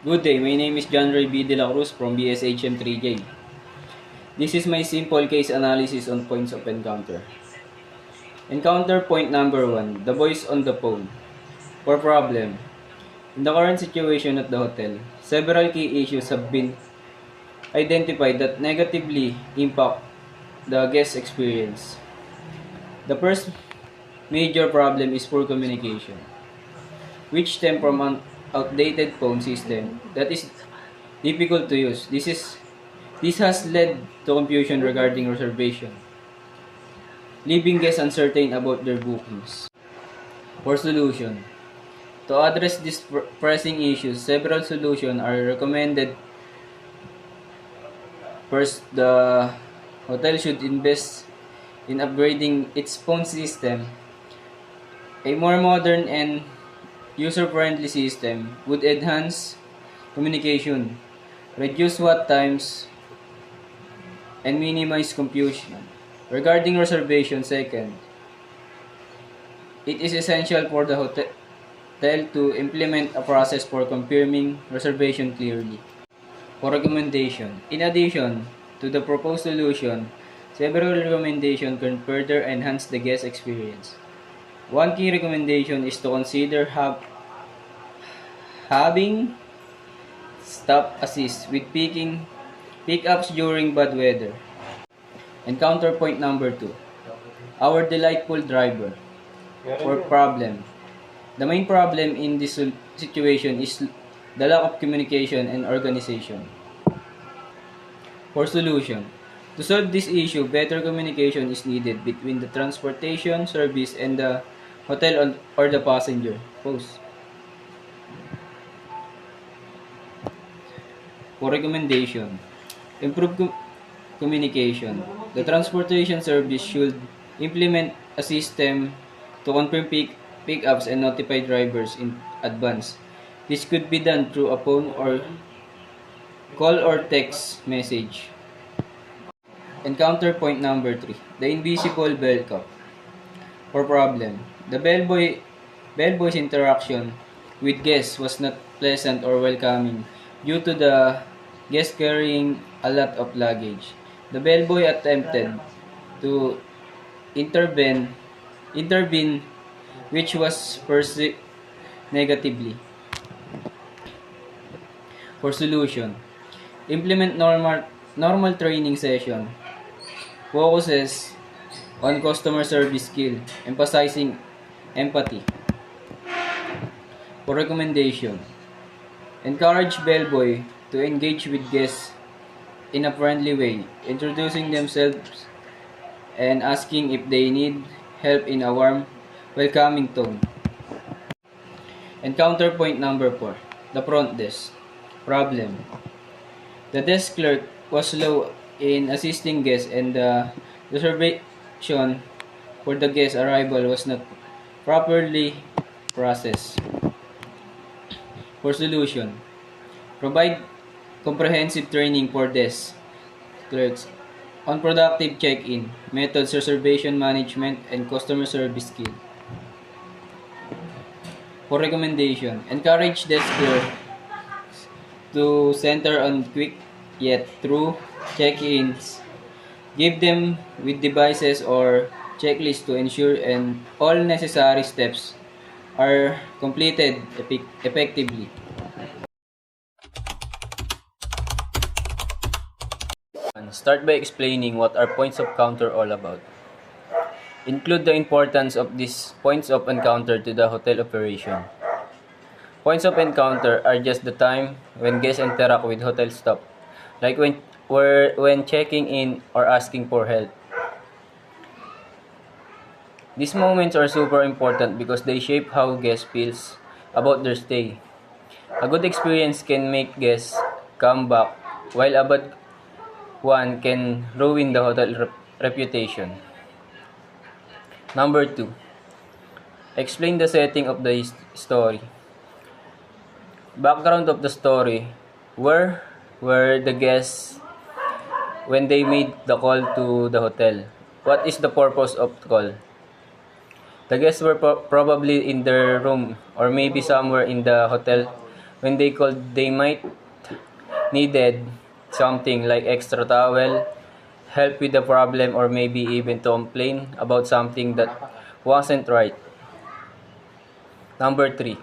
Good day, my name is John Ray B. De La Cruz from BSHM3J. This is my simple case analysis on points of encounter. Encounter point number 1, the voice on the phone. For problem, in the current situation at the hotel, several key issues have been identified that negatively impact the guest experience. The first major problem is poor communication, which stem from an outdated phone system that is difficult to use. This has led to confusion regarding reservation, leaving guests uncertain about their bookings. For solution, to address these pressing issues, several solutions are recommended. First, the hotel should invest in upgrading its phone system. A more modern and user-friendly system would enhance communication, reduce wait times, and minimize confusion. Regarding reservation, second, it is essential for the hotel to implement a process for confirming reservation clearly. For recommendation, in addition to the proposed solution, several recommendations can further enhance the guest experience. One key recommendation is to consider having stop assist with pickups during bad weather. And counterpoint number 2, our delightful driver. For problem, the main problem in this situation is the lack of communication and organization. For solution, to solve this issue, better communication is needed between the transportation service and the hotel or the passenger. Pause. For recommendation, improve communication. The transportation service should implement a system to confirm pickups and notify drivers in advance. This could be done through a phone or call or text message. And counterpoint number 3, the invisible bellcock. For problem, the bellboy's interaction with guests was not pleasant or welcoming due to the guest carrying a lot of luggage. The bellboy attempted to intervene, which was perceived negatively. For solution, implement normal training session focuses on customer service skill, emphasizing empathy. For recommendation, encourage bellboy to engage with guests in a friendly way, introducing themselves and asking if they need help in a warm, welcoming tone. And counterpoint number 4, the front desk. Problem, the desk clerk was slow in assisting guests and the reservation for the guest arrival was not properly processed. For solution, provide comprehensive training for desk clerks on productive check-in, methods, reservation management, and customer service skill. For recommendation, encourage desk clerks to center on quick yet through check-ins. Give them with devices or checklists to ensure and all necessary steps are completed effectively. Start by explaining what are points of encounter all about. Include the importance of these points of encounter to the hotel operation. Points of encounter are just the time when guests interact with hotel staff, like when checking in or asking for help. These moments are super important because they shape how guests feels about their stay. A good experience can make guests come back, while a bad one can ruin the hotel reputation. Number 2, explain the setting of the story. Background of the story. Where were the guests when they made the call to the hotel? What is the purpose of the call? The guests were probably in their room or maybe somewhere in the hotel When they called, they might needed something like extra towel, help with the problem, or maybe even to complain about something that wasn't right. Number 3.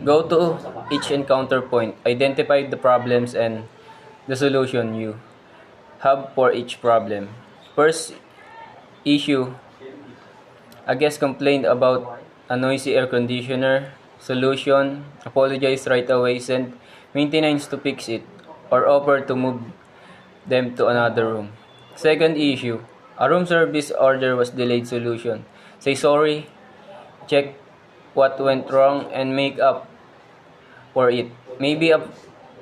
Go to each encounter point. Identify the problems and the solution you have for each problem. First issue, a guest complained about a noisy air conditioner. Solution, apologize right away, send maintenance to fix it, or offer to move them to another room. Second issue, a room service order was delayed. Solution, say sorry, check what went wrong, and make up for it. Maybe a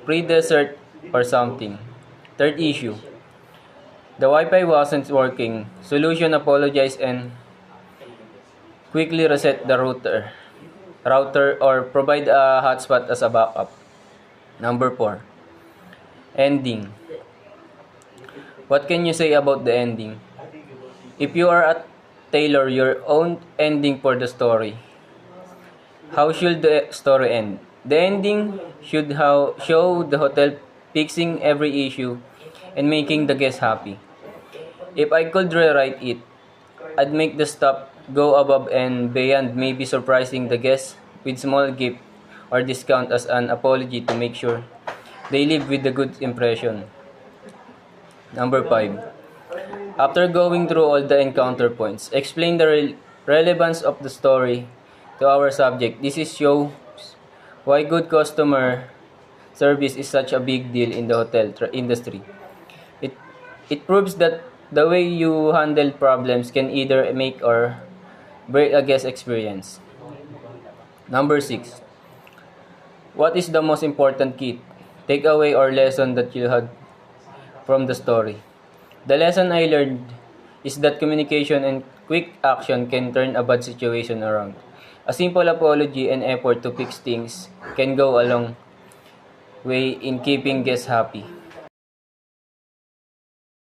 free dessert or something. Third issue, the Wi-Fi wasn't working. Solution, apologize and quickly reset the router or provide a hotspot as a backup. Number 4. Ending. What can you say about the ending? If you are a tailor your own ending for the story, how should the story end? The ending should show the hotel fixing every issue and making the guests happy. If I could rewrite it, I'd make the staff go above and beyond, maybe surprising the guests with small gift or discount as an apology to make sure they leave with a good impression. Number 5. After going through all the encounter points, explain the relevance of the story to our subject. This is shows why good customer service is such a big deal in the hotel industry. It it proves that the way you handle problems can either make or break a guest experience. Number 6. What is the most important key, takeaway, or lesson that you had from the story? The lesson I learned is that communication and quick action can turn a bad situation around. A simple apology and effort to fix things can go a long way in keeping guests happy.